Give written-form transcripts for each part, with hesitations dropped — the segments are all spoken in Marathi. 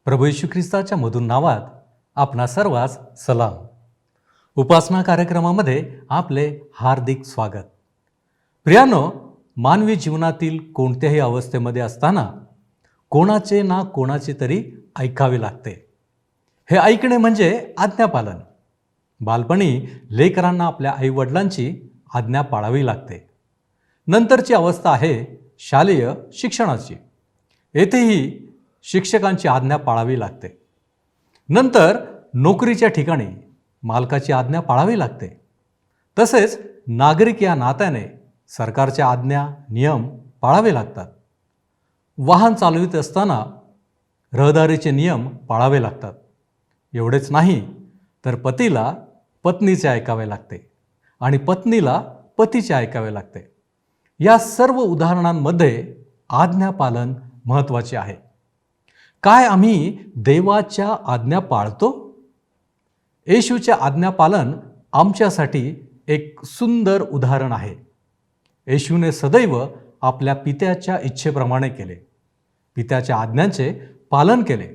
प्रभू येशू ख्रिस्ताच्या मधुर नावात आपणा सर्वांस सलाम. उपासना कार्यक्रमामध्ये आपले हार्दिक स्वागत. प्रियानो, मानवी जीवनातील कोणत्याही अवस्थेमध्ये असताना कोणाचे ना कोणाचे तरी ऐकावे लागते. हे ऐकणे म्हणजे आज्ञापालन. बालपणी लेकरांना आपल्या आईवडिलांची आज्ञा पाळावी लागते. नंतरची अवस्था आहे शालेय शिक्षणाची. येथेही शिक्षकांची आज्ञा पाळावी लागते. नंतर नोकरीच्या ठिकाणी मालकाची आज्ञा पाळावी लागते. तसेच नागरिक या नात्याने सरकारच्या आज्ञा नियम पाळावे लागतात. वाहन चालवित असताना रहदारीचे नियम पाळावे लागतात. एवढेच नाही तर पतीला पत्नीचे ऐकावे लागते आणि पत्नीला पतीचे ऐकावे लागते. या सर्व उदाहरणांमध्ये आज्ञापालन महत्त्वाचे आहे. काय आम्ही देवाच्या आज्ञा पाळतो? येशूचे आज्ञापालन आमच्यासाठी एक सुंदर उदाहरण आहे. येशूने सदैव आपल्या पित्याच्या इच्छेप्रमाणे केले. पित्याच्या आज्ञांचे पालन केले.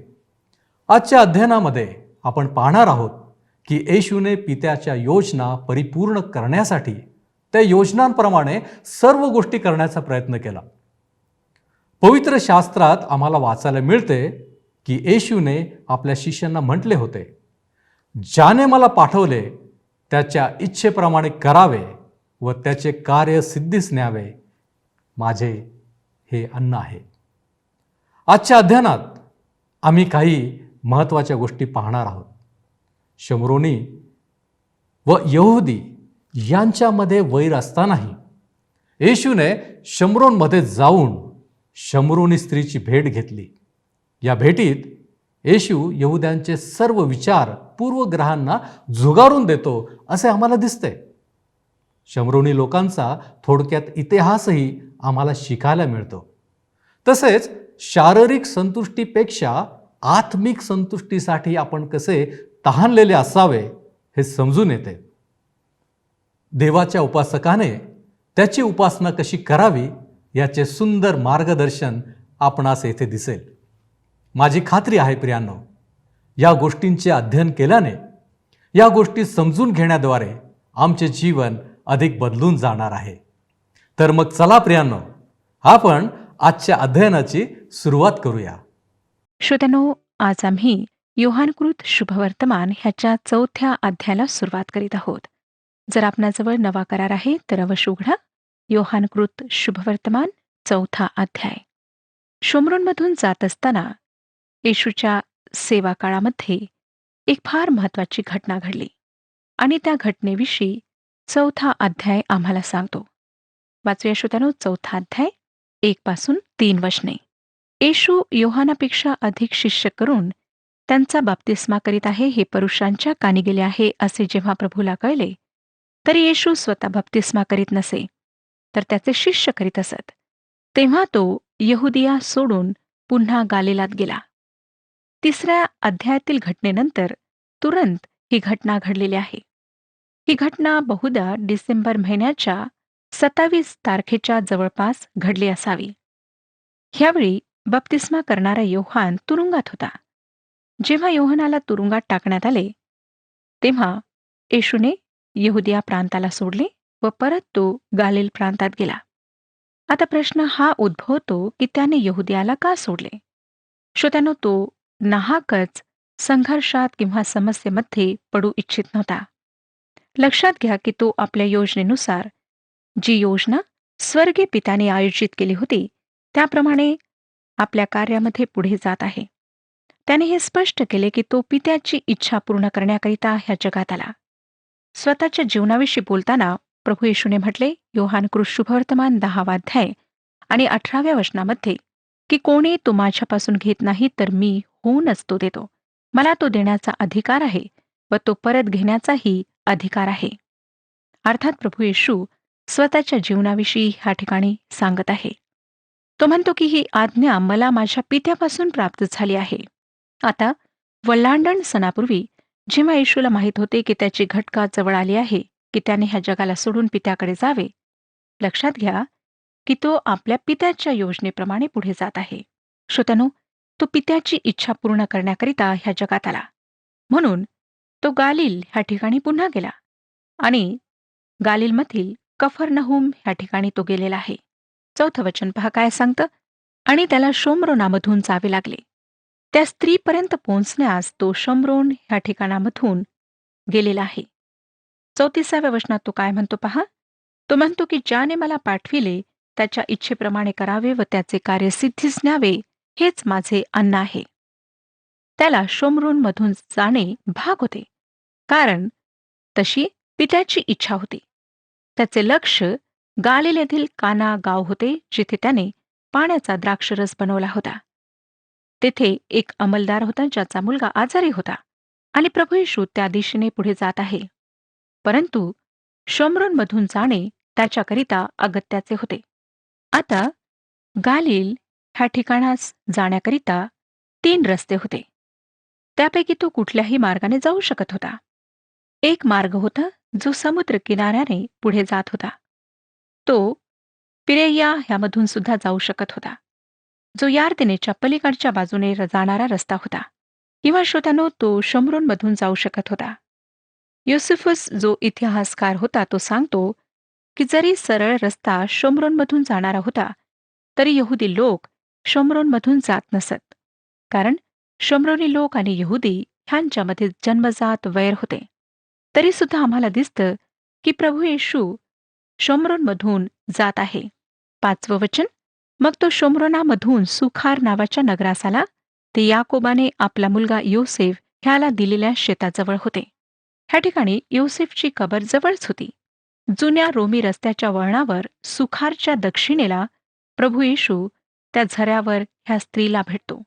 आजच्या अध्ययनामध्ये आपण पाहणार आहोत की येशूने पित्याच्या योजना परिपूर्ण करण्यासाठी त्या योजनांप्रमाणे सर्व गोष्टी करण्याचा प्रयत्न केला. पवित्र शास्त्रात आम्हाला वाचायला मिळते की येशूने आपल्या शिष्यांना म्हटले होते, ज्याने मला पाठवले त्याच्या इच्छेप्रमाणे करावे व त्याचे कार्य सिद्धीस न्यावे. माझे हे अन्न आहे. आजच्या अध्ययनात आम्ही काही महत्त्वाच्या गोष्टी पाहणार आहोत. शमरोनी व यहुदी यांच्यामध्ये वैर असतानाही येशूने शमरोनमध्ये जाऊन शमरोनी स्त्रीची भेट घेतली. या भेटीत येशू यहुद्यांचे सर्व विचार पूर्वग्रहांना झुगारून देतो असे आम्हाला दिसते. शमरोनी लोकांचा थोडक्यात इतिहासही आम्हाला शिकायला मिळतो. तसेच शारीरिक संतुष्टीपेक्षा आत्मिक संतुष्टीसाठी आपण कसे तहानलेले असावे हे समजून येते. देवाच्या उपासकाने त्याची उपासना कशी करावी याचे सुंदर मार्गदर्शन आपणास येथे दिसेल. माझी खात्री आहे प्रियांनो, या गोष्टींचे अध्ययन केल्याने, या गोष्टी समजून घेण्याद्वारे आमचे जीवन अधिक बदलून जाणार आहे. तर मग चला प्रियांनो, आपण आजच्या अध्ययनाची सुरुवात करूया. श्रोत्यांनो, आज आम्ही योहानकृत शुभवर्तमान ह्याच्या 4थ्या अध्यायाला सुरुवात करीत आहोत. जर आपणाजवळ नवा करार आहे तर अवश्य उघडा. योहानकृत शुभवर्तमान 4था अध्याय. शोमरोनमधून जात असताना येशूच्या सेवा काळामध्ये एक फार महत्त्वाची घटना घडली आणि त्या घटनेविषयी 4था अध्याय आम्हाला सांगतो. वाचूया श्रोत्यांनो, 4था अध्याय 1 पासून 3 वचने. येशू योहानापेक्षा अधिक शिष्य करून त्यांचा बाप्तिस्मा करीत आहे हे पुरुषांच्या कानी गेले आहे असे जेव्हा प्रभूला कळले, तरी येशू स्वतः बाप्तिस्मा करीत नसे, तर त्याचे शिष्य करीत असत. तेव्हा तो यहुदिया सोडून पुन्हा गालिलात गेला. 3ऱ्या अध्यायातील घटनेनंतर तुरंत ही घटना घडलेली आहे. ही घटना बहुधा डिसेंबर महिन्याच्या 27 तारखेच्या जवळपास घडली असावी. ह्यावेळी बप्तिस्मा करणारा योहान तुरुंगात होता. जेव्हा योहानाला तुरुंगात टाकण्यात आले, तेव्हा येशूने यहुदिया प्रांताला सोडले व परत तो गालिल प्रांतात गेला. आता प्रश्न हा उद्भवतो की त्याने यहुदियाला का सोडले? श्रोत्यांनो, तो नाहकच संघर्षात किंवा समस्येमध्ये पडू इच्छित नव्हता. लक्षात घ्या की तो आपल्या योजनेनुसार, जी योजना स्वर्गीय पित्याने आयोजित केली होती, त्याप्रमाणे आपल्या कार्यामध्ये पुढे जात आहे. त्याने हे स्पष्ट केले की तो पित्याची इच्छा पूर्ण करण्याकरिता ह्या जगात आला. स्वतःच्या जीवनाविषयी बोलताना प्रभू येशूने म्हटले, योहानकृत शुभवर्तमान 10वा अध्याय आणि 18व्या वचनामध्ये, की कोणी तो माझ्यापासून घेत नाही तर मी होऊनच तो देतो. मला तो देण्याचा अधिकार आहे व तो परत घेण्याचाही अधिकार आहे. अर्थात प्रभू येशू स्वतःच्या जीवनाविषयी ह्या ठिकाणी सांगत आहे. तो म्हणतो की ही आज्ञा मला माझ्या पित्यापासून प्राप्त झाली आहे. आता वल्हांडण सणापूर्वी जेव्हा येशूला माहीत होते की त्याची घटका जवळ आली आहे, की त्याने ह्या जगाला सोडून पित्याकडे जावे, लक्षात घ्या की तो आपल्या पित्याच्या योजनेप्रमाणे पुढे जात आहे. श्रोत्यांनो, तो पित्याची इच्छा पूर्ण करण्याकरिता ह्या जगात आला. म्हणून तो गालिल ह्या ठिकाणी पुन्हा गेला आणि गालिलमधील कफरनहूम ह्या ठिकाणी तो गेलेला आहे. 4थं वचन पहा काय सांगतं. आणि त्याला शोम्रोनामधून जावे लागले. त्या स्त्रीपर्यंत पोहोचण्यास तो शम्रोन ह्या ठिकाणामधून गेलेला आहे. 34व्या वचनात तो काय म्हणतो पहा. तो म्हणतो की ज्याने मला पाठविले त्याच्या इच्छेप्रमाणे करावे व त्याचे कार्य सिद्धीस न्यावे, हेच माझे अन्न आहे. त्याला शोम्रोनमधून जाणे भाग होते, कारण तशी पित्याची इच्छा होती. त्याचे लक्ष गालिल येथील काना गाव होते, जिथे त्याने पाण्याचा द्राक्षरस बनवला होता. तेथे एक अंमलदार होता ज्याचा मुलगा आजारी होता आणि प्रभू येशू त्या दिशेने पुढे जात आहे. परंतु शोम्रोनमधून जाणे त्याच्याकरिता अगत्याचे होते. आता गालिल ह्या ठिकाणास जाण्याकरिता 3 रस्ते होते. त्यापैकी तो कुठल्याही मार्गाने जाऊ शकत होता. एक मार्ग होता जो समुद्र किनाऱ्याने पुढे जात होता. तो पिरेया ह्यामधून सुद्धा जाऊ शकत होता, जो यार्देनेच्या पलीकडच्या बाजूने जाणारा रस्ता होता. किंवा श्रोत्यानो, तो शम्रोनमधून जाऊ शकत होता. योसेफस जो इतिहासकार होता तो सांगतो की जरी सरळ रस्ता शोम्रोनमधून जाणारा होता, तरी यहुदी लोक शोम्रोनमधून जात नसत, कारण शोम्रोनी लोक आणि यहुदी ह्यांच्यामध्ये जन्मजात वैर होते. तरी सुद्धा आम्हाला दिसतं की प्रभू येशू शोम्रोनमधून जात आहे. 5वं वचन. मग तो शोम्रोनामधून सुखार नावाच्या नगरास आला. ते याकोबाने आपला मुलगा योसेफ ह्याला दिलेल्या शेताजवळ होते. ह्या ठिकाणी योसेफची कबर जवळच होती. जुन्या रोमी रस्त्याच्या वळणावर सुखारच्या दक्षिणेला प्रभू येशू त्या झऱ्यावर ह्या स्त्रीला भेटतो.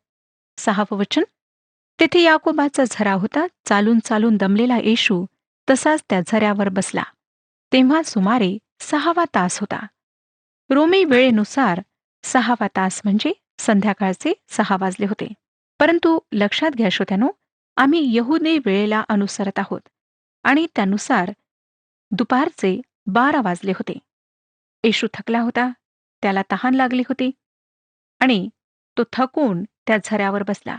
6वं वचन. तेथे याकोबाचा झरा होता. चालून चालून दमलेला येशू तसाच त्या झऱ्यावर बसला. तेव्हा सुमारे 6वा तास होता. रोमी वेळेनुसार 6वा तास म्हणजे संध्याकाळचे 6 वाजले होते. परंतु लक्षात घ्या श्रोत्यानो, आम्ही यहुदी वेळेला अनुसरत आहोत आणि त्यानुसार दुपारचे 12 वाजले होते. येशू थकला होता, त्याला तहान लागली होती आणि तो थकून त्या झऱ्यावर बसला.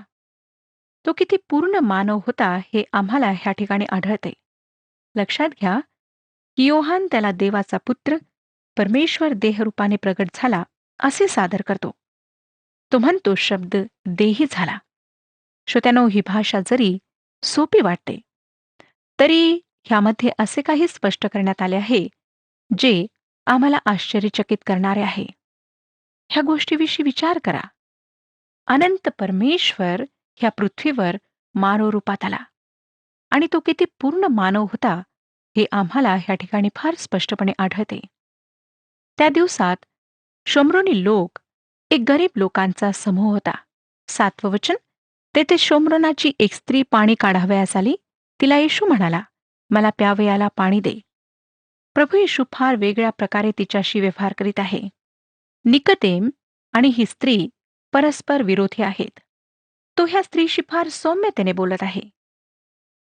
तो किती पूर्ण मानव होता हे आम्हाला ह्या ठिकाणी आढळते. लक्षात घ्या की योहान त्याला देवाचा पुत्र, परमेश्वर देहरूपाने प्रगट झाला असे सादर करतो. तो म्हणतो शब्द देही झाला. श्रोत्यानो, ही भाषा जरी सोपी वाटते, तरी ह्यामध्ये असे काही स्पष्ट करण्यात आले आहे जे आम्हाला आश्चर्यचकित करणारे आहे. ह्या गोष्टीविषयी विचार करा. अनंत परमेश्वर ह्या पृथ्वीवर मानव रूपात आला आणि तो किती पूर्ण मानव होता हे आम्हाला ह्या ठिकाणी फार स्पष्टपणे आढळते. त्या दिवसात शोम्रोनी लोक एक गरीब लोकांचा समूह होता. 7वं वचन. तेथे शोम्रोनाची एक स्त्री पाणी काढावयास आली. तिला येशू म्हणाला, मला प्यावयाला पाणी दे. प्रभू येशू फार वेगळ्या प्रकारे तिच्याशी व्यवहार करीत आहे. निकदेम आणि ही स्त्री परस्पर विरोधी आहेत. तो ह्या स्त्रीशी फार सौम्यतेने बोलत आहे.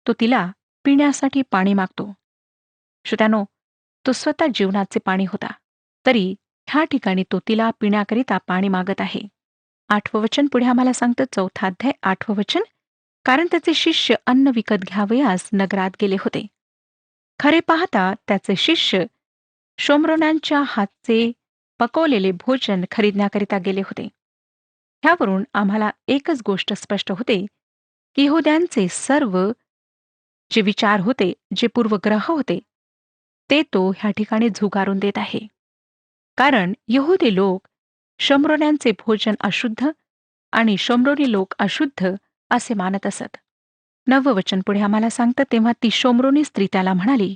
तो तिला पिण्यासाठी पाणी मागतो. श्रोत्यानो, तो स्वतः जीवनाचे पाणी होता, तरी ह्या ठिकाणी तो तिला पिण्याकरिता पाणी मागत आहे. 8वं वचन पुढे आम्हाला सांगतं. 4था अध्याय 8वं वचन. कारण त्याचे शिष्य अन्न विकत घ्यावयास नगरात गेले होते. खरे पाहता त्याचे शिष्य शोम्रोनांच्या हातचे पकवलेले भोजन खरीदण्याकरिता गेले होते. ह्यावरून आम्हाला एकच गोष्ट स्पष्ट होते की यहुद्यांचे सर्व जे विचार होते, जे पूर्वग्रह होते, ते तो ह्या ठिकाणी झुगारून देत आहे. कारण यहुदी लोक शोम्रोन्यांचे भोजन अशुद्ध आणि शोम्रोनी लोक अशुद्ध असे मानत असत. 9वं वचन पुढे आम्हाला सांगतं. तेव्हा ती शोम्रोनी स्त्री त्याला म्हणाली,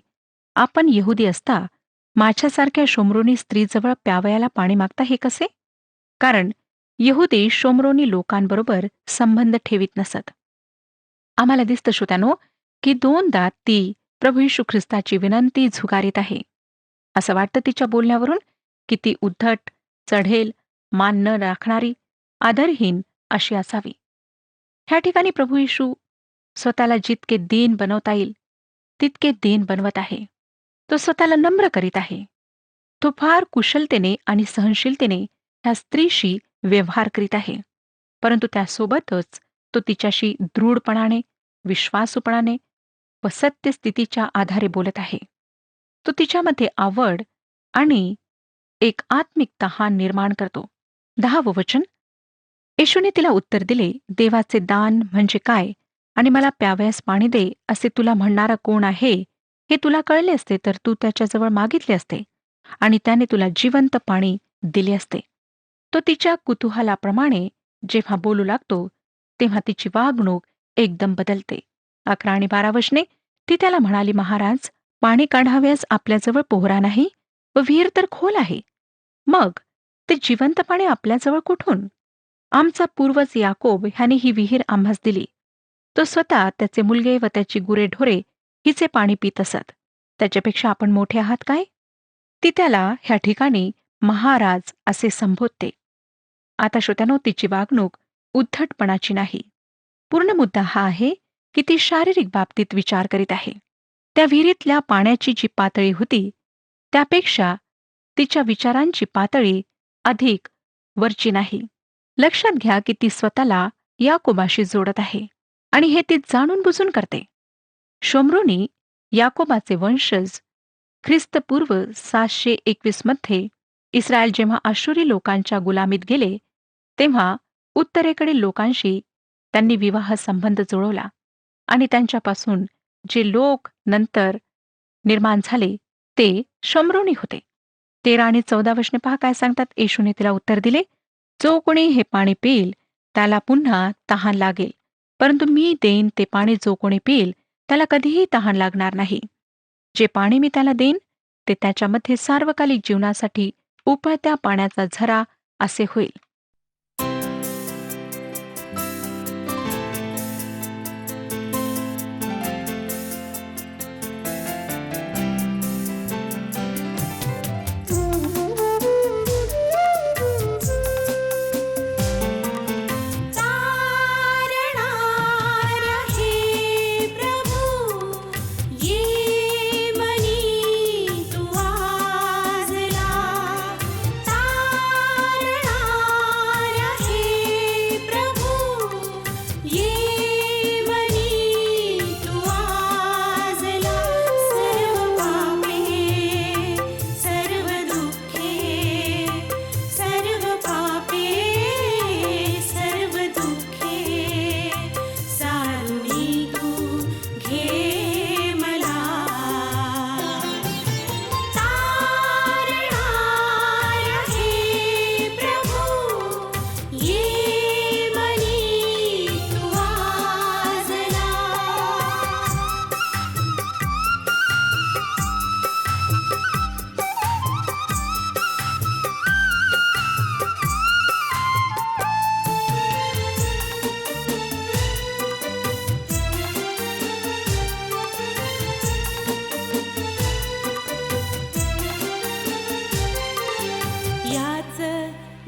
आपण यहुदी असता माझ्यासारख्या शोम्रोनी स्त्रीजवळ प्यावयाला पाणी मागता हे कसे? कारण यहुदी शोम्रोनी लोकांबरोबर संबंध ठेवीत नसत. आम्हाला दिसतं श्रोत्यानो की 2दा ती प्रभू येशू ख्रिस्ताची विनंती झुगारीत आहे. असं वाटतं तिच्या बोलण्यावरून की ती उद्धट, चढेल, मान न राखणारी, आदरहीन अशी असावी. ह्या ठिकाणी प्रभू येशू स्वतःला जितके दीन बनवता येईल तितके दीन बनवत आहे. तो स्वतःला नम्र करीत आहे. तो फार कुशलतेने आणि सहनशीलतेने ह्या स्त्रीशी व्यवहार करीत आहे. परंतु त्यासोबतच तो तिच्याशी दृढपणाने, विश्वासूपणाने व सत्यस्थितीच्या आधारे बोलत आहे. तो तिच्यामध्ये आवड आणि एक आत्मिक तहान निर्माण करतो. 10वं वचन, येशूने तिला उत्तर दिले, देवाचे दान म्हणजे काय आणि मला प्यावयास पाणी दे असे तुला म्हणणारा कोण आहे हे तुला कळले असते तर तू त्याच्याजवळ मागितले असते आणि त्याने तुला जिवंत पाणी दिले असते. तो तिच्या कुतूहलाप्रमाणे जेव्हा बोलू लागतो तेव्हा तिची वागणूक एकदम बदलते. 11 आणि 12 वचने, ती त्याला म्हणाली, महाराज, पाणी काढाव्यास आपल्याजवळ पोहरा नाही व विहीर तर खोल आहे. मग ते जिवंत पाणी आपल्याजवळ कुठून? आमचा पूर्वज याकोब ह्याने ही विहीर आम्हास दिली. तो स्वतः, त्याचे मुलगे व त्याची गुरेढोरे हिचे पाणी पित असत. त्याच्यापेक्षा आपण मोठे आहात काय? ती त्याला ह्या ठिकाणी महाराज असे संबोधते. आता श्रोत्यानो, तिची वागणूक उद्धटपणाची नाही. पूर्ण मुद्दा हा आहे की ती शारीरिक बाबतीत विचार करीत आहे. त्या विहिरीतल्या पाण्याची जी पातळी होती त्यापेक्षा तिच्या विचारांची पातळी अधिक वरची नाही. लक्षात घ्या की ती स्वतःला याकोबाशी जोडत आहे आणि हे ती जाणून बुजून करते. शोम्रोनी याकोबाचे वंशज ख्रिस्तपूर्व 721 मध्ये इस्रायल जेव्हा आशुरी लोकांच्या गुलामीत गेले तेव्हा उत्तरेकडील लोकांशी त्यांनी विवाह संबंध जुळवला आणि त्यांच्यापासून जे लोक नंतर निर्माण झाले ते शोम्रोनी होते. 13 आणि 14 वचने पहा काय सांगतात. येशूने तिला उत्तर दिले, जो कोणी हे पाणी पिईल त्याला पुन्हा तहान लागेल, परंतु मी देईन ते पाणी जो कोणी पिईल त्याला कधीही तहान लागणार नाही. जे पाणी मी त्याला देईन ते त्याच्यामध्ये सार्वकालिक जीवनासाठी उकळत्या पाण्याचा झरा असे होईल.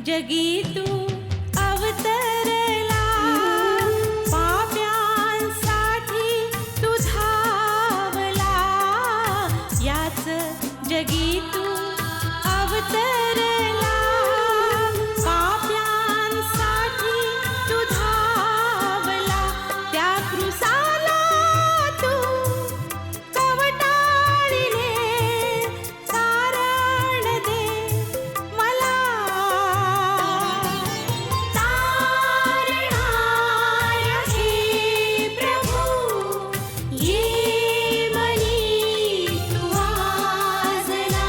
जगी तू अवतरला, पाप्यांसाठी तू धावला. याच जगी तू अवतरला, पाप्यांसाठी तू धावला. त्या क्रूसाला तू कवटाळीने तारण दे मला. तारणारा हे प्रभू, ये मनी तू आजला.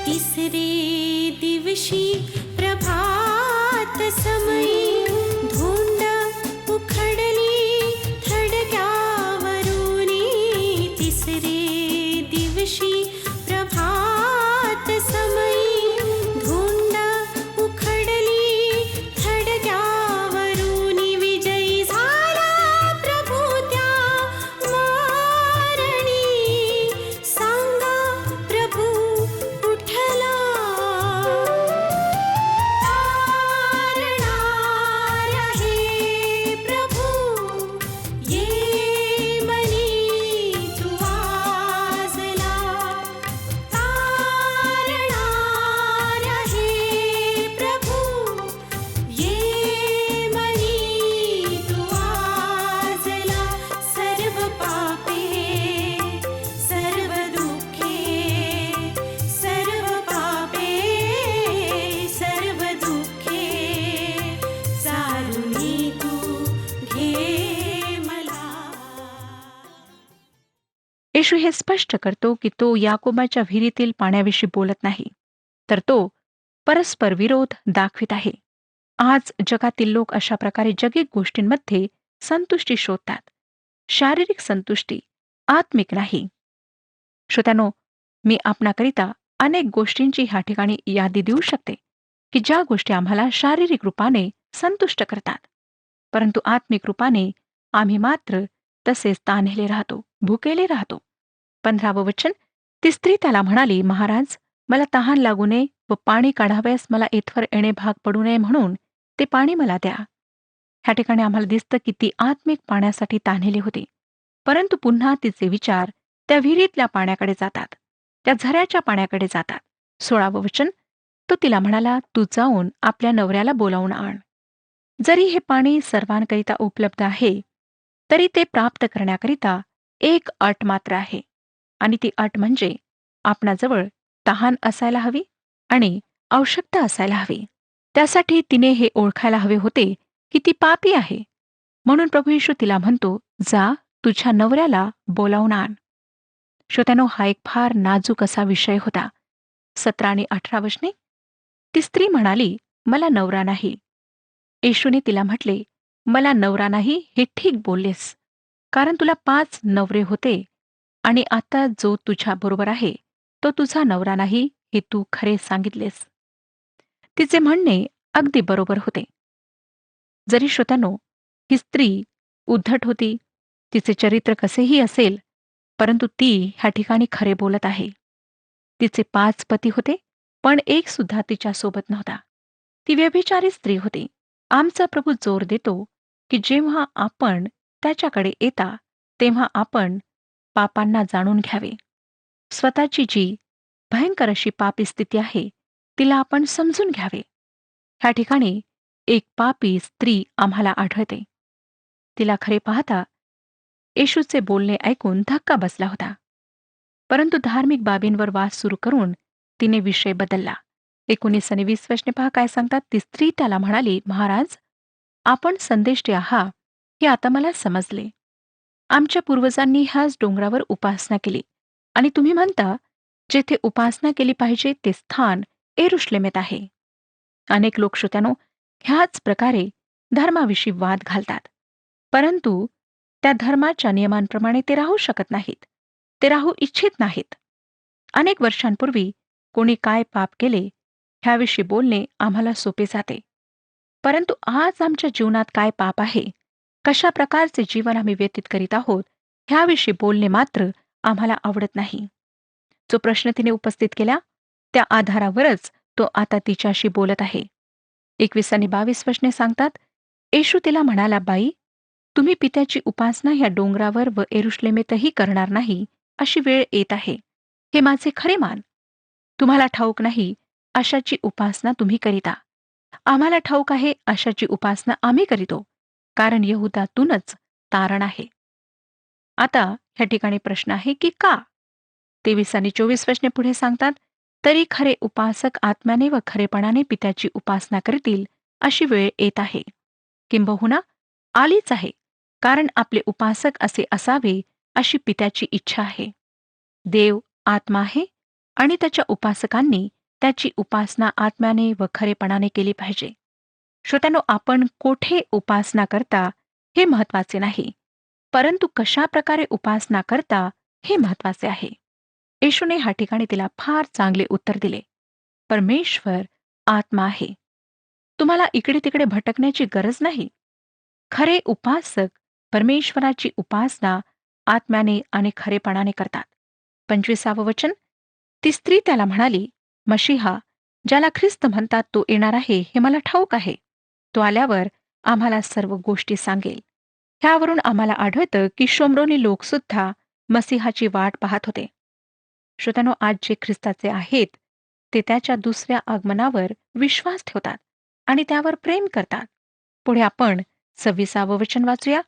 तिसरे दिवशी प्रभात समयी धुंड उखडली थडग्यावरुनी. तिसरे दिवशी प्रभात समयी धुंड उखडली थडग्यावरुनी. विजयी झाला प्रभू त्या मारणी, सांगा येशू हे स्पष्ट करतो की तो याकोबाच्या विहिरीतील पाण्याविषयी बोलत नाही, तर तो परस्पर विरोध दाखवित आहे. आज जगातील लोक अशा प्रकारे जगिक गोष्टींमध्ये संतुष्टी शोधतात. शारीरिक संतुष्टी, आत्मिक नाही. श्रोत्यानो, मी आपणाकरिता अनेक गोष्टींची ह्या ठिकाणी यादी देऊ शकते की ज्या गोष्टी आम्हाला शारीरिक रूपाने संतुष्ट करतात, परंतु आत्मिक रूपाने आम्ही मात्र तसेच तान्हेले राहतो, भुकेले राहतो. 15वं वचन, ती स्त्री त्याला म्हणाली, महाराज, मला तहान लागू नये व पाणी काढावयास मला येथवर येणे भाग पडू नये म्हणून ते पाणी मला द्या. ह्या ठिकाणी आम्हाला दिसतं की ती आत्मिक पाण्यासाठी तान्हेली होती, परंतु पुन्हा तिचे विचार त्या विहिरीतल्या पाण्याकडे जातात, त्या झऱ्याच्या पाण्याकडे जातात. 16वं वचन, तो तिला म्हणाला, तू जाऊन आपल्या नवऱ्याला बोलावून आण. जरी हे पाणी सर्वांकरिता उपलब्ध आहे, तरी ते प्राप्त करण्याकरिता एक अट मात्र आहे, आणि ती अट म्हणजे आपणाजवळ तहान असायला हवी आणि आवश्यकता असायला हवी. त्यासाठी तिने हे ओळखायला हवे होते की ती पापी आहे. म्हणून प्रभू येशू तिला म्हणतो, जा तुझ्या नवऱ्याला बोलावून आण. श्रोत्यानो, हा एक फार नाजूक असा विषय होता. 17 आणि 18 वचने, ती स्त्री म्हणाली, मला नवरा नाही. येशूने तिला म्हटले, मला नवरा नाही हे ठीक बोललेस, कारण तुला 5 नवरे होते आणि आता जो तुझ्या बरोबर आहे तो तुझा नवरा नाही हे तू खरे सांगितलेस. तिचे म्हणणे अगदी बरोबर होते. जरी श्रोत्यानो, ही स्त्री उद्धट होती, तिचे चरित्र कसेही असेल, परंतु ती ह्या ठिकाणी खरे बोलत आहे. तिचे 5 पती होते, पण एक सुद्धा तिच्यासोबत नव्हता. ती व्यभिचारी स्त्री होती. आमचा प्रभू जोर देतो की जेव्हा आपण त्याच्याकडे येता तेव्हा आपण पापांना जाणून घ्यावे. स्वतःची जी भयंकर अशी पापी स्थिती आहे तिला आपण समजून घ्यावे. ह्या ठिकाणी एक पापी स्त्री आम्हाला आढळते. तिला खरे पाहता येशूचे बोलणे ऐकून धक्का बसला होता, परंतु धार्मिक बाबींवर वाद सुरू करून तिने विषय बदलला. 19 आणि 20 वचने पहा काय सांगतात. ती स्त्री त्याला म्हणाली, महाराज, आपण संदेष्टे आहात हे आता मला समजले. आमच्या पूर्वजांनी ह्याच डोंगरावर उपासना केली आणि तुम्ही म्हणता जेथे उपासना केली पाहिजे ते स्थान एरुश्लेमेत आहे. अनेक लोक श्रोत्यानो ह्याच प्रकारे धर्माविषयी वाद घालतात, परंतु त्या धर्माच्या नियमांप्रमाणे ते राहू शकत नाहीत, ते राहू इच्छित नाहीत. अनेक वर्षांपूर्वी कोणी काय पाप केले ह्याविषयी बोलणे आम्हाला सोपे जाते, परंतु आज आमच्या जीवनात काय पाप आहे, कशा प्रकारचे जीवन आम्ही व्यतीत करीत आहोत ह्याविषयी बोलणे मात्र आम्हाला आवडत नाही. जो प्रश्न तिने उपस्थित केला त्या आधारावरच तो आता तिच्याशी बोलत आहे. 21 आणि 22 वचने सांगतात, येशू तिला म्हणाला, बाई, तुम्ही पित्याची उपासना ह्या डोंगरावर व एरुश्लेमेतही करणार नाही अशी वेळ येत आहे, हे माझे खरे मान. तुम्हाला ठाऊक नाही अशाची उपासना तुम्ही करीता, आम्हाला ठाऊक आहे अशाची उपासना आम्ही करीतो, कारण यहुदातूनच तारण आहे. आता ह्या ठिकाणी प्रश्न आहे की का? 23 आणि 24 वचने पुढे सांगतात, तरी खरे उपासक आत्म्याने व खरेपणाने पित्याची उपासना करतील अशी वेळ येत आहे, किंबहुना आलीच आहे, कारण आपले उपासक असे असावे अशी पित्याची इच्छा आहे. देव आत्मा आहे आणि त्याच्या उपासकांनी त्याची उपासना आत्म्याने व खरेपणाने केली पाहिजे. श्रोत्यानो, आपण कोठे उपासना करता हे महत्वाचे नाही, परंतु कशा प्रकारे उपासना करता हे महत्वाचे आहे. येशूने ह्या ठिकाणी तिला फार चांगले उत्तर दिले. परमेश्वर आत्मा आहे. तुम्हाला इकडे तिकडे भटकण्याची गरज नाही. खरे उपासक परमेश्वराची उपासना आत्म्याने आणि खरेपणाने करतात. 25वे वचन, ती स्त्री त्याला म्हणाली, मशीहा ज्याला ख्रिस्त म्हणतात तो येणार आहे हे मला ठाऊक आहे. तो आल्यावर आम्हाला सर्व गोष्टी सांगेल. ह्यावरून आम्हाला आढळतं की शोम्रोनी लोक सुद्धा मसीहाची वाट पाहत होते. श्रोत्यानो, आज जे ख्रिस्ताचे आहेत ते त्याच्या दुसऱ्या आगमनावर विश्वास ठेवतात आणि त्यावर प्रेम करतात. पुढे आपण 26वे वचन वाचूया.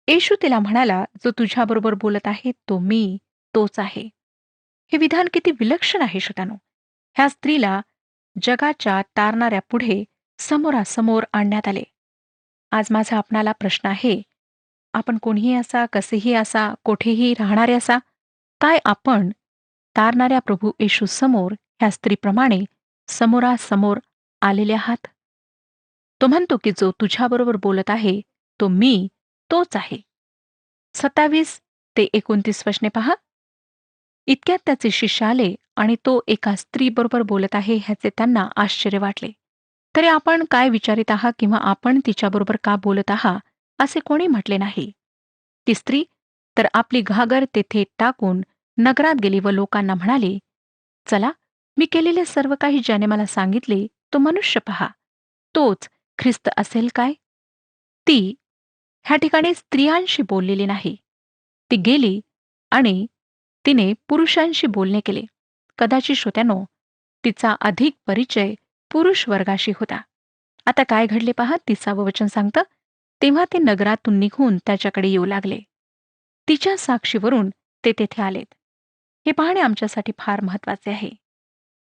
येशू तिला म्हणाला, जो तुझ्याबरोबर बोलत आहे तो मी तोच आहे. हे विधान किती विलक्षण आहे श्रोत्यानो. ह्या स्त्रीला जगाच्या तारणाऱ्या पुढे समोरासमोर आणण्यात आले. आज माझा आपणाला प्रश्न आहे, आपण कोणीही असा, कसेही असा, कोठेही राहणारे असा, काय आपण तारणाऱ्या प्रभू येशू समोर ह्या स्त्रीप्रमाणे समोरासमोर आलेले आहात? तो म्हणतो की जो तुझ्याबरोबर बोलत आहे तो मी तोच आहे. 27 ते 29 वचने पहा. इतक्यात त्याचे शिष्य आले आणि तो एका स्त्रीबरोबर बोलत आहे ह्याचे त्यांना आश्चर्य वाटले. तरी आपण काय विचारित आहात किंवा आपण तिच्याबरोबर का बोलत आहात असे कोणी म्हटले नाही. ती स्त्री तर आपली घागर तेथे टाकून नगरात गेली व लोकांना म्हणाली, चला, मी केलेले सर्व काही ज्याने मला सांगितले तो मनुष्य पहा. तोच ख्रिस्त असेल काय? ती ह्या ठिकाणी स्त्रियांशी बोललेली नाही. ती गेली आणि तिने पुरुषांशी बोलणे केले. कदाचित श्रोत्यानो, तिचा अधिक परिचय पुरुष वर्गाशी होता. आता काय घडले पहा, 30वे वचन सांगतं, तेव्हा ते नगरातून निघून त्याच्याकडे येऊ लागले. तिच्या साक्षीवरून ते तेथे आलेत. हे पाहणे आमच्यासाठी फार महत्वाचे आहे.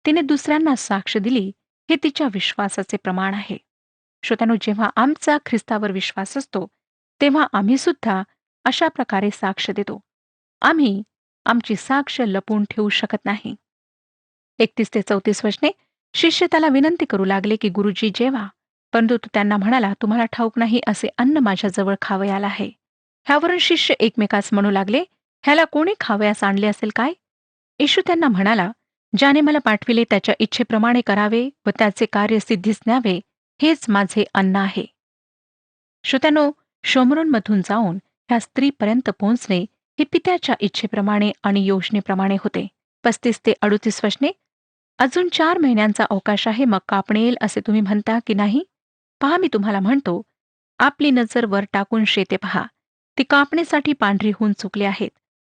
तिने दुसऱ्यांना साक्ष दिली हे तिच्या विश्वासाचे प्रमाण आहे. श्रोत्यानो, जेव्हा आमचा ख्रिस्तावर विश्वास असतो तेव्हा आम्ही सुद्धा अशा प्रकारे साक्ष देतो. आम्ही आमची साक्ष लपवून ठेवू शकत नाही. 31 ते 34 वचने. शिष्य त्याला विनंती करू लागले की गुरुजी जेवा, परंतु तो त्यांना म्हणाला, तुम्हाला ठाऊक नाही असे अन्न माझ्याजवळ खावयाला आहे. ह्यावरून शिष्य एकमेकास म्हणू लागले, ह्याला कोणी खावयास आणले असेल काय? येशू त्यांना म्हणाला, ज्याने मला पाठविले त्याच्या इच्छेप्रमाणे करावे व त्याचे कार्य सिद्धीस न्यावे, हेच माझे अन्न आहे. श्रोत्यानो, शोमरोनमधून जाऊन ह्या स्त्रीपर्यंत पोहोचणे हे पित्याच्या इच्छेप्रमाणे आणि योजनेप्रमाणे होते. 35 ते 38 वचने. अजून 4 महिन्यांचा अवकाश आहे, मग कापणी येईल असे तुम्ही म्हणता की नाही? पहा, मी तुम्हाला म्हणतो, आपली नजर वर टाकून शेते पहा. ती कापणीसाठी पांढरी होऊन चुकली आहेत.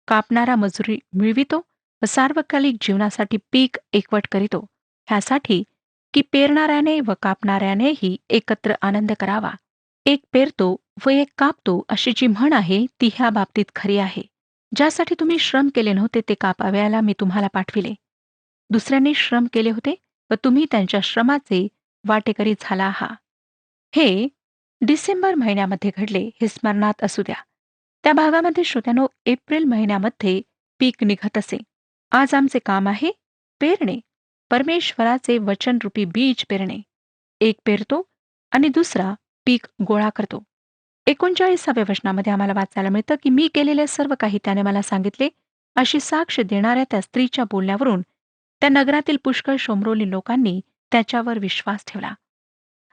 कापणारा मजुरी मिळवितो व सार्वकालिक जीवनासाठी पीक एकवट करीतो, ह्यासाठी की पेरणाऱ्याने व कापणाऱ्यानेही एकत्र आनंद करावा. एक पेरतो व एक कापतो अशी जी म्हण आहे ती ह्या बाबतीत खरी आहे. ज्यासाठी तुम्ही श्रम केले नव्हते ते कापावयाला मी तुम्हाला पाठविले. दुसऱ्यांनी श्रम केले होते व तुम्ही त्यांच्या श्रमाचे वाटेकरी झाला आहात. हे डिसेंबर महिन्यामध्ये घडले हे स्मरणात असू द्या. त्या भागामध्ये श्रोत्यानो, एप्रिल महिन्यामध्ये पीक निघत असे. आज आमचे काम आहे पेरणे, परमेश्वराचे वचनरूपी बीज पेरणे. एक पेरतो आणि दुसरा पीक गोळा करतो. 39व्या वचनामध्ये आम्हाला वाचायला मिळतं की मी केलेले सर्व काही त्याने मला सांगितले अशी साक्ष देणाऱ्या त्या स्त्रीच्या बोलण्यावरून त्या नगरातील पुष्कळ शोमरोनी लोकांनी त्याच्यावर विश्वास ठेवला.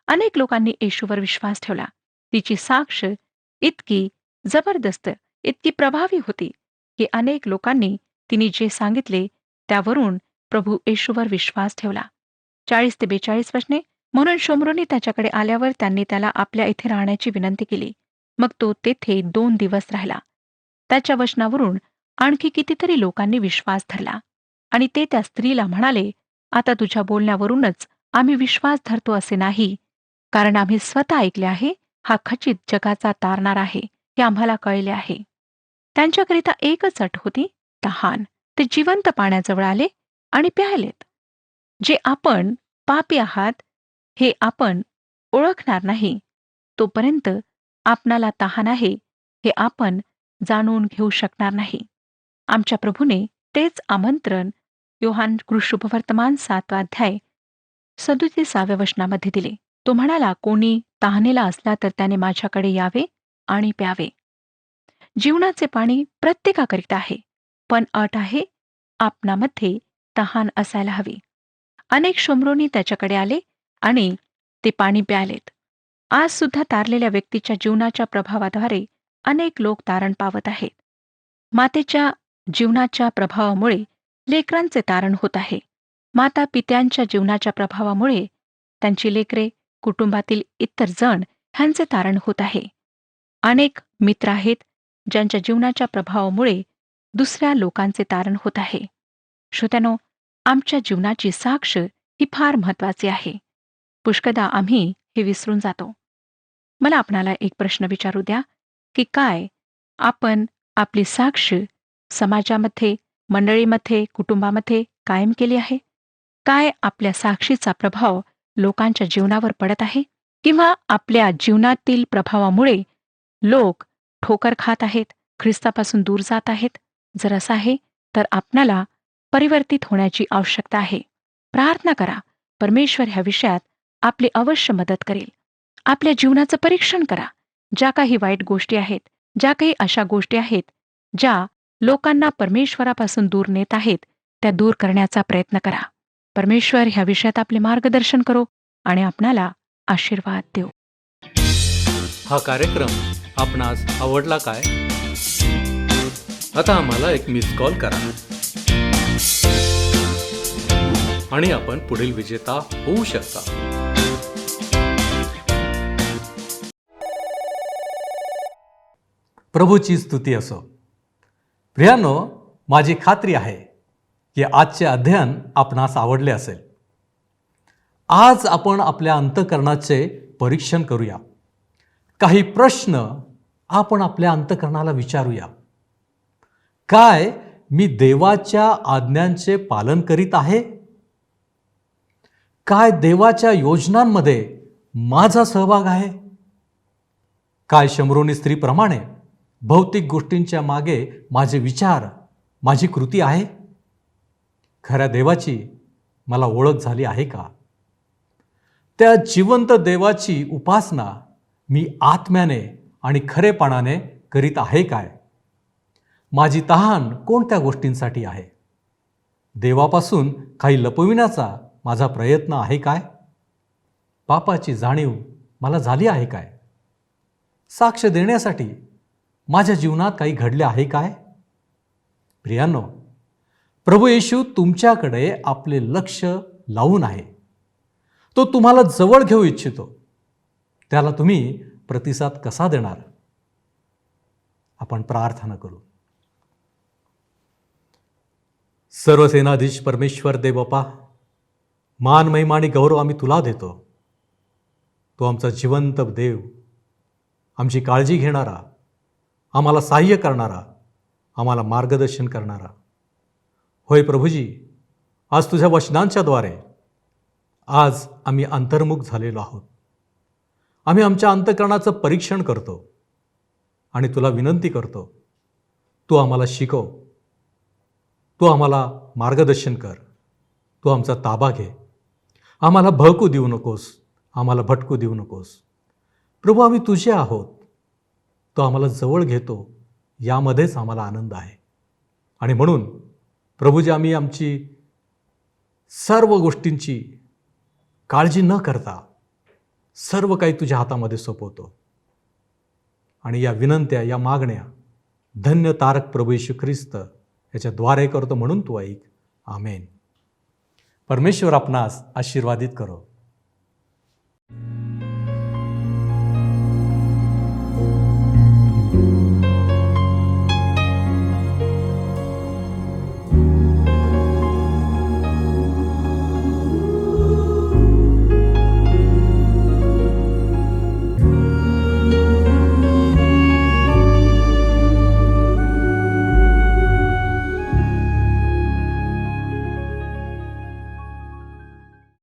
अनेक लोकांनी येशूवर विश्वास ठेवला. तिची साक्ष इतकी जबरदस्त, इतकी प्रभावी होती की अनेक लोकांनी तिने जे सांगितले त्यावरून प्रभू येशूवर विश्वास ठेवला. 40 ते 42 वचने. म्हणून शोमरोनी त्याच्याकडे आल्यावर त्यांनी त्याला आपल्या इथे राहण्याची विनंती केली. मग तो तेथे 2 दिवस राहिला. त्याच्या वचनावरून आणखी कितीतरी लोकांनी विश्वास धरला आणि ते त्या स्त्रीला म्हणाले, आता तुझ्या बोलण्यावरूनच आम्ही विश्वास धरतो असे नाही, कारण आम्ही स्वतः ऐकले आहे, हा खचित जगाचा तारणार आहे हे आम्हाला कळले आहे. त्यांच्याकरिता एकच अट होती, तहान. ते जिवंत पाण्याजवळ आले आणि प्यायलेत. जे आपण पापी आहात हे आपण ओळखणार नाही तोपर्यंत आपणाला तहान आहे हे आपण जाणून घेऊ शकणार नाही. आमच्या प्रभूने तेच आमंत्रण योहान शुभवर्तमान 7 अध्याय 37व्या वचनामध्ये दिले. तो म्हणाला, कोणी तहानेला असला तर त्याने माझ्याकडे यावे आणि प्यावे. जीवनाचे पाणी प्रत्येकाकरिता आहे, पण अट आहे, आपणामध्ये तहान असायला हवी. अनेक शोमरोनी त्याच्याकडे आले आणि ते पाणी प्यायलेत. आज सुद्धा तारलेल्या व्यक्तीच्या जीवनाच्या प्रभावाद्वारे अनेक लोक तारण पावत आहेत. मातेच्या जीवनाच्या प्रभावामुळे लेकरांचे तारण होत आहे. माता पित्यांच्या जीवनाच्या प्रभावामुळे त्यांची लेकरे, कुटुंबातील इतर जण ह्यांचे तारण होत आहे. अनेक मित्र आहेत ज्यांच्या जीवनाच्या प्रभावामुळे दुसऱ्या लोकांचे तारण होत आहे. श्रोत्यानो, आमच्या जीवनाची साक्ष ही फार महत्वाची आहे. पुष्कदा आम्ही हे विसरून जातो. मला आपणाला एक प्रश्न विचारू द्या की काय आपण आपली साक्ष समाजामध्ये, मंडळीमध्ये, कुटुंबामध्ये कायम केली आहे? काय आपल्या साक्षीचा प्रभाव लोकांच्या जीवनावर पडत आहे? किंवा आपल्या जीवनातील प्रभावामुळे लोक ठोकर खात आहेत, ख्रिस्तापासून दूर जात आहेत? जर असं आहे तर आपणाला परिवर्तित होण्याची आवश्यकता आहे. प्रार्थना करा. परमेश्वर ह्या विषयात आपली अवश्य मदत करेल. आपल्या जीवनाचं परीक्षण करा. ज्या काही वाईट गोष्टी आहेत, ज्या काही अशा गोष्टी आहेत ज्या लोकांना परमेश्वरापासून दूर नेत आहेत, त्या दूर करण्याचा प्रयत्न करा. परमेश्वर ह्या विषयात आपले मार्गदर्शन करो आणि आपणाला आशीर्वाद देऊ. हा कार्यक्रम आपणास आवडला काय? आता आम्हाला एक मिस कॉल करा आणि आपण पुढील विजेता होऊ शकता. प्रभूची स्तुती असो. प्रियानो, माझी खात्री आहे की आजचे अध्ययन आपणास आवडले असेल. आज आपण आपल्या अंतःकरणाचे परीक्षण करूया. काही प्रश्न आपण आपल्या अंतःकरणाला विचारूया. काय मी देवाच्या आज्ञांचे पालन करीत आहे? काय देवाच्या योजनांमध्ये माझा सहभाग आहे? काय शमरोनी स्त्रीप्रमाणे भौतिक गोष्टींच्या मागे माझे विचार, माझी कृती आहे? खऱ्या देवाची मला ओळख झाली आहे का? त्या जिवंत देवाची उपासना मी आत्म्याने आणि खरेपणाने करीत आहे काय? माझी तहान कोणत्या गोष्टींसाठी आहे? देवापासून काही लपविण्याचा माझा प्रयत्न आहे काय? पापाची जाणीव मला झाली आहे काय? साक्ष देण्यासाठी माझ्या जीवनात काही घडले आहे काय? प्रियांनो, प्रभू येशू तुमच्याकडे आपले लक्ष लावून आहे. तो तुम्हाला जवळ घेऊ इच्छितो. त्याला तुम्ही प्रतिसाद कसा देणार? आपण प्रार्थना करू. सर्वसेनाधीश परमेश्वर देव बापा, मान, महिमा आणि गौरव आम्ही तुला देतो. तो आमचा जिवंत देव, आमची काळजी घेणारा, आम्हाला सहाय्य करणारा, आम्हाला मार्गदर्शन करणारा. होय प्रभूजी, आज तुझ्या वचनांच्याद्वारे आज आम्ही अंतर्मुख झालेलो आहोत. आम्ही आमच्या अंतःकरणाचं परीक्षण करतो आणि तुला विनंती करतो, तू आम्हाला शिकव, तू आम्हाला मार्गदर्शन कर, तू आमचा ताबा घे. आम्हाला बहकू देऊ नकोस, आम्हाला भटकू देऊ नकोस. प्रभू, आम्ही तुझे आहोत, तो आम्हाला जवळ घेतो, यामध्येच आम्हाला आनंद आहे. आणि म्हणून प्रभूजी, आम्ही आमची सर्व गोष्टींची काळजी न करता सर्व काही तुझ्या हातामध्ये सोपवतो. आणि या विनंत्या, या मागण्या धन्य तारक प्रभू येशू ख्रिस्त याच्याद्वारे करतो, म्हणून तू ऐक. आमेन. परमेश्वर आपणास आशीर्वादित करो.